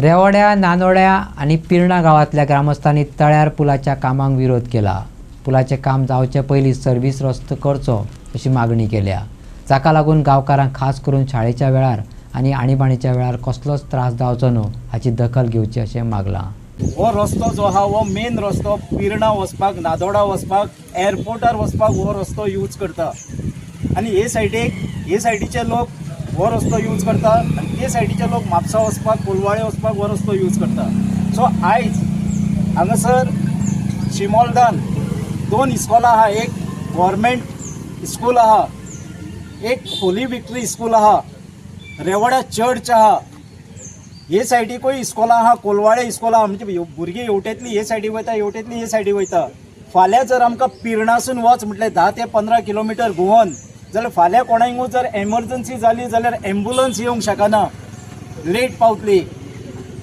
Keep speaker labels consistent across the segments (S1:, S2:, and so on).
S1: रेवड्या, नानोड्या आणि पिरणा गावातल्या ग्रामस्थांनी तळ्यार पुलाच्या कामांक विरोध केला. पुलाचे काम जावचे पयलीं सर्व्हिस रस्तो करचो अशी मागणी केल्या. जाका लागून गांवकारांक खास करून शाळेच्या वेळार आणि आणीबाणीच्या वेळार कसलोच त्रास जावचो न्हू हाची दखल घेवची अशें मागलां.
S2: हो रस्तो जो आहा हो मेन रस्तो पिरणा वचपाक, नादोडा वचपाक, एअरपोर्टार वचपाक हो रस्तो यूज करता. आणि हे सायडीचे लोक हो रस्तो यूज करता आणि ते सायडीचे लोक म्हापसा वचपाक, कोलवाळे वचपाक हो रस्तो यूज करता. सो आयज हांगासर शिमोलदान 2 इस्कॉलां आहा. एक गव्हर्मेंट स्कूल आहा, एक होली विक्ट्री स्कूल आहा, रेवड्या चर्च आहा. हे सायडीकूय इस्कॉलां आहा, कोलवाळे इस्कॉलां आहा. म्हणजे भुरगीं हेवटेतली हे सायडी वयता, हेवटेतली हे सायडी वयता. फाल्यां जर आमकां पिरणासून वच म्हटलें 10 ते 15 किलोमिटर घुंवन, जाल्यार फाल्यां कोणाकूय जर एमर्जन्सी जाली जाल्यार एम्ब्युलन्स येवंक शकना, लेट पावतली.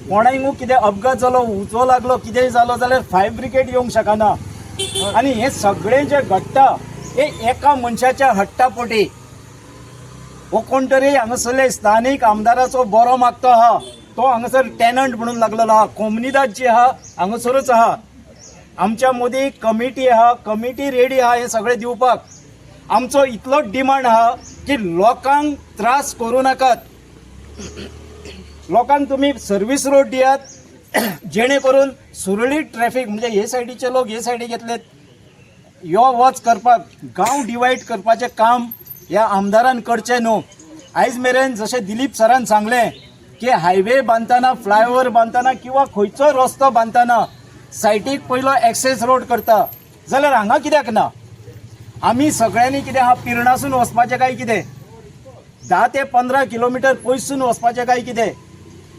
S2: कोणाकूय कितें अपघात जालो, उजो लागलो, कितेंय जालो जाल्यार फायर ब्रिगेड येवंक शकना. आनी हें सगळें जें घडटा हे एका मनशाच्या हट्टापोटी. हो कोण तरी हांगासरले स्थानीक आमदाराचो बरो मागतो आहा, तो हांगासर टॅनंट म्हणून लागलेलो आहा. कोमनीदाद जी आहा हांगासरूच आहा. आमच्या मदीं कमिटी आहा, कमिटी रेडी आहा हें सगळें दिवपाक. आमचो इतलोच डिमांड आहा की लोकांक त्रास करूं नाकात. लोकांक तुमी सर्वीस रोड दियात जेणे करून सुरळीत ट्रॅफिक, म्हणजे हे सायडीचे लोक हे सायडीक येतले, यो वच करपाक, गांव डिवायड करपाचें काम ह्या आमदारान करचें न्हू. आयज मेरेन जशें दिलीप सरान सांगलें की हायवे बांदतना, फ्लायओव्हर बांदतना किंवा खंयचो रस्तो बांदतना सायटीक पयलो एक्सेस रोड करता, जाल्यार हांगा कित्याक ना? आमी सगळ्यांनी कितें आहा, पिरणासून वचपाचें काय कितें? 10 ते 15 किलोमिटर पयसून वचपाचें काय कितें?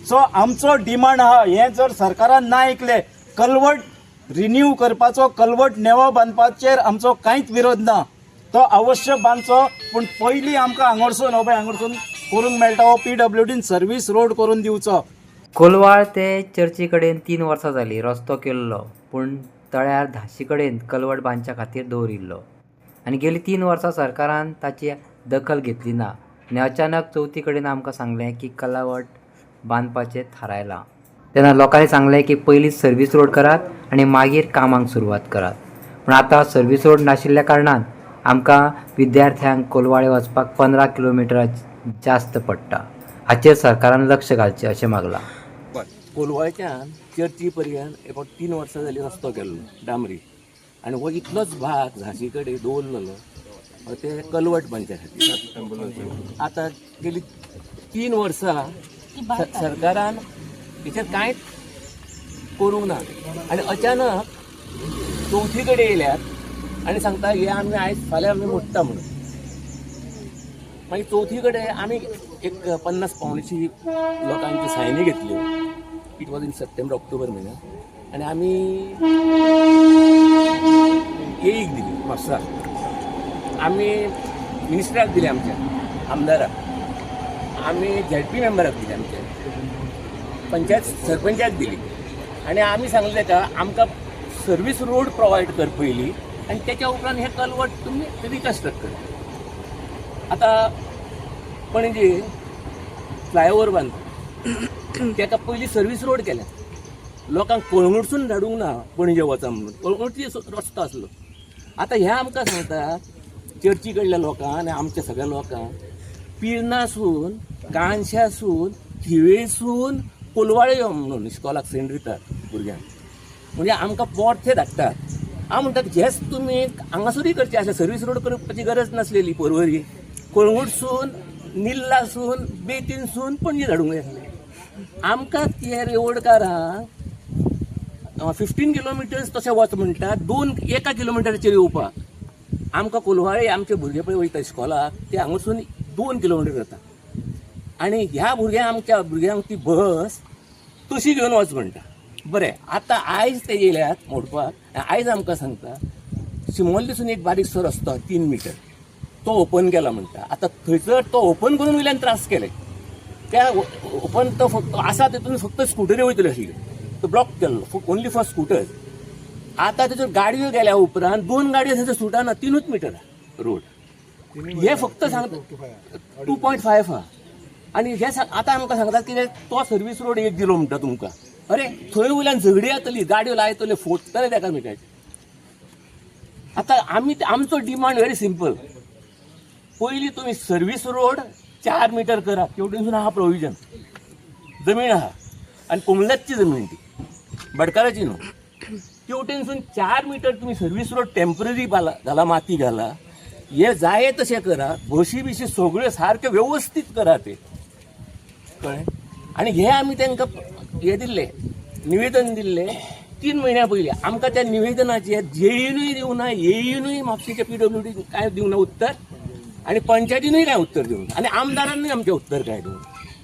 S2: सो आमचो डिमांड आहा, हें जर सरकारान ना ऐकलें, कल्वट रिन्यू करपाचो, कल्वट नेवो बांदपाचेर आमचो कांयच विरोध ना. तो अवश्य बांदचो, पूण पयलीं आमकां हांगरसून हांगरसून करूंक मेळटा हो PWDन सर्वीस रोड करून दिवचो.
S1: कोलवाळ ते चर्ची कडेन 3 वर्सां जालीं रस्तो केल्लो, पूण तळ्यार धाशी कडेन कलवट बांदच्या खातीर दवरिल्लो आनी गेलीं 3 वर्सां सरकारान ताची दखल घेतली ना. आनी अचानक चवथी कडेन आमकां सांगलें की कलवट बांदपाचें थारायलां. तेन्ना लोकांनी सांगलें की पयलीं सर्वीस रोड करात आनी मागीर कामांक सुरवात करात. पूण आतां सर्वीस रोड नाशिल्ल्या कारणान आमकां विद्यार्थ्यांक कोलवाळे वचपाक 15 किलोमिटर जास्त पडटा. हाचेर सरकारान लक्ष घालचें अशें मागलां.
S3: कोलवाळच्यान चर्ची पर्यंत एक 3 वर्सां जालीं रस्तो केल्लो डांबरी, आनी हो इतलोच भाग झाशी कडेन दवरलेलो ते कलवट बांदच्या खातीर. आतां गेली 3 वर्सां सरकारान हेचेर कांयच करूंक ना. आनी अचानक चवथी कडेन येयल्यात आनी सांगता हे आमी आयज फाल्यां आमी मोडटा म्हणून. मागीर चवथी कडेन आमी एक 50 पावंडची लोकांची सायनी घेतल्यो. It was in September October म्हयन्यात. आनी आमी एक दिली म्हापसा, आमी मिनिस्टराक दिले, आमच्या आमदाराक, आमी ZP मेंबराक दिले, आमच्या पंचायत सरपंचाक दिली. आनी आमी सांगलें ताका आमकां सर्वीस रोड प्रोवायड कर पयलीं आनी तेच्या उपरांत हे कलवट तुमी रिकन्स्ट्रक्ट कर. आतां पणजे फ्लायओव्हर बांदता, ताका पयलीं सर्वीस रोड केल्या. लोकांक कळंगूटसून धाडूंक ना पणजे वचा म्हणून, कळंगूटची रस्तो आसलो. आतां हे आमकां सांगता चर्ची कडल्या लोकांक आनी आमच्या सगळ्या लोकांक पिरणासून, काणशासून, थिवेसून कोलवाळे यो म्हणून इस्कॉलाक सेंड दितात भुरग्यांक. म्हणजे आमकां पोरते धाडटात. हांव म्हणटा हेच तुमी हांगासरूय करचें आसलें. सर्वीस रोड करपाची गरज नासलेली. परवरी कळंगूटसून, निल्लासून, बेतीनसून पणजे धाडूंक जाय आसलें. आमकां ते रेवडकारांक 15 किलोमिटर्स तशें वच म्हणटात, 1 किलोमिटराचेर येवपाक. आमकां कोलवाळे आमचे भुरगे पळय वयता इस्कॉलाक ते हांगासून 2 किलोमिटर जाता. आनी ह्या आमच्या भुरग्यांक ती बस तशी घेवन वच म्हणटा. बरें, आतां आयज ते येयल्यात मोडपाक. आयज आमकां सांगता शिमोलेसून एक बारीकसो रस्तो 3 मीटर तो ओपन केला म्हणटा. आतां थंयसर तो ओपन करून वयल्यान त्रास केले. त्या ओपन तो फक्त आसा तितून फक्त स्कुटरी वयतल्यो आशिल्ल्यो, तो ब्लॉक केल्लो ओन्ली फॉर स्कुटर्स. आतां तेजो गाडयो गेल्या उपरांत 2 गाडयो थंयसर सुटाना, 3 मीटर रोड. हे फक्त सांगता 2.5 हा. आनी हे आतां आमकां सांगतात की तो सर्वीस रोड एक दिलो म्हणटा तुमकां. अरे थंय वयल्यान झगडी जातली, गाडयो लायतले, फोडटले एकामेकांचे. आतां आमचो डिमांड व्हेरी सिंपल. पयलीं तुमी सर्वीस रोड 4 मीटर करा. तेवटेनसून आहा प्रोविजन, जमीन आहा आनी कोमलची जमीन ती, बडकाराची न्हू. तेवटेनसून 4 मीटर तुम्ही सर्वीस रोड टेम्पररी घाला, माती घाला, हे जाय तशें करा. बशी बिशी सगळ्यो सारक्यो व्यवस्थीत करा ते, कळ्ळें. आनी हे आमी तांकां हे दिल्लें, निवेदन दिल्लें 3 म्हयन्या पयलीं. आमकां त्या निवेदनाचेर जेईनूय दिवना, येईनूय म्हापशेच्या PWD कांय दिवना उत्तर, आनी पंचायतीनूय कांय उत्तर दिवना, आनी आमदारांनीय आमचें उत्तर कांय दिवना.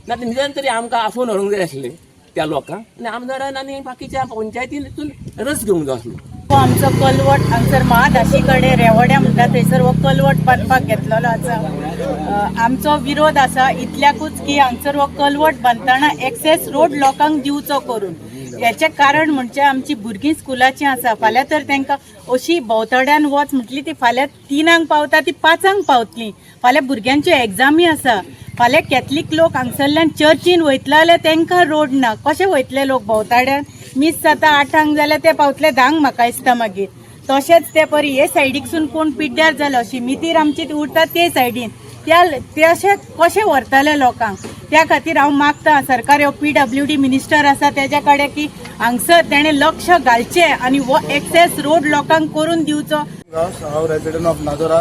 S3: ना निदान तरी आमकां आफोवन व्हरोंक जाय आसलें त्या लोकांक, आनी आमदारान आनी बाकीच्या पंचायतीन हितून रस घेवंक जाय आसलो.
S4: आमचो कलवट हांगसर महादाशी कडेन रेवड्या म्हणटा थंयसर हो कलवट बांदपाक घेतलेलो आसा. आमचो विरोध आसा इतल्याकूच की हांगसर हो कलवट बांदतना एक्सेस रोड लोकांक दिवचो करून. हेचें कारण म्हणजे आमची भुरगीं स्कुलाचीं आसा. फाल्यां तर तांकां अशी भोंवतड्यान वच म्हटली ती फाल्यां 3 पावता ती 5 पावतलीं. फाल्यां भुरग्यांच्यो एग्जामी आसा. फाल्यां कॅथलीक लोक हांगसरल्यान चर्चीन वयतले जाल्यार तांकां रोड ना. कशे वयतले लोक भोंवतड्यान? मिस जाता 8 जाल्यार ते पावतले 10 म्हाका दिसता मागीर. तशेंच ते परी हे सायडीकसून कोण पिड्ड्यार जालो अशी मितीर आमची उरता ते सायडीन ते अशे कशे व्हरतले लोकांक. त्या खातीर हांव मागता सरकार हो PWD मिनिस्टर आसा तेज्या कडेन की हांगसर तेणें लक्ष घालचें आनी हो एक्सेस रोड लोकांक करून दिवचो.
S5: हांव रेजिडेंट ऑफ नादोरा.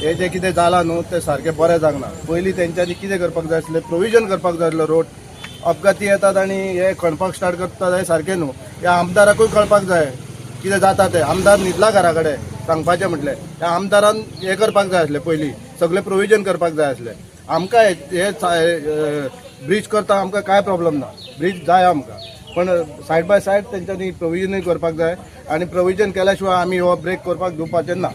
S5: हे जे कितें जालां न्हू ते सारकें बरें जावना. पयलीं तेंच्यांनी कितें करपाक जाय आसलें, प्रोविजन करपाक जाय आसलो. रोड अपघाती येतात आनी हे खणपाक स्टार्ट करतात, हे सारकें न्हू. ह्या आमदाराकूय कळपाक जाय कितें जाता तें. आमदार न्हिदला घरा कडेन सांगपाचें म्हटलें. त्या आमदारान हे करपाक जाय आसलें, पयलीं सगळें प्रोविजन करपाक जाय आसलें. आमकां हे ब्रीज करता आमकां कांय प्रॉब्लेम ना, ब्रीज जाय आमकां, पण सायड बाय सायड तेंच्यांनी प्रोविजनूय करपाक जाय. आनी प्रोविजन केल्या शिवाय आमी हो ब्रेक करपाक दिवपाचें ना.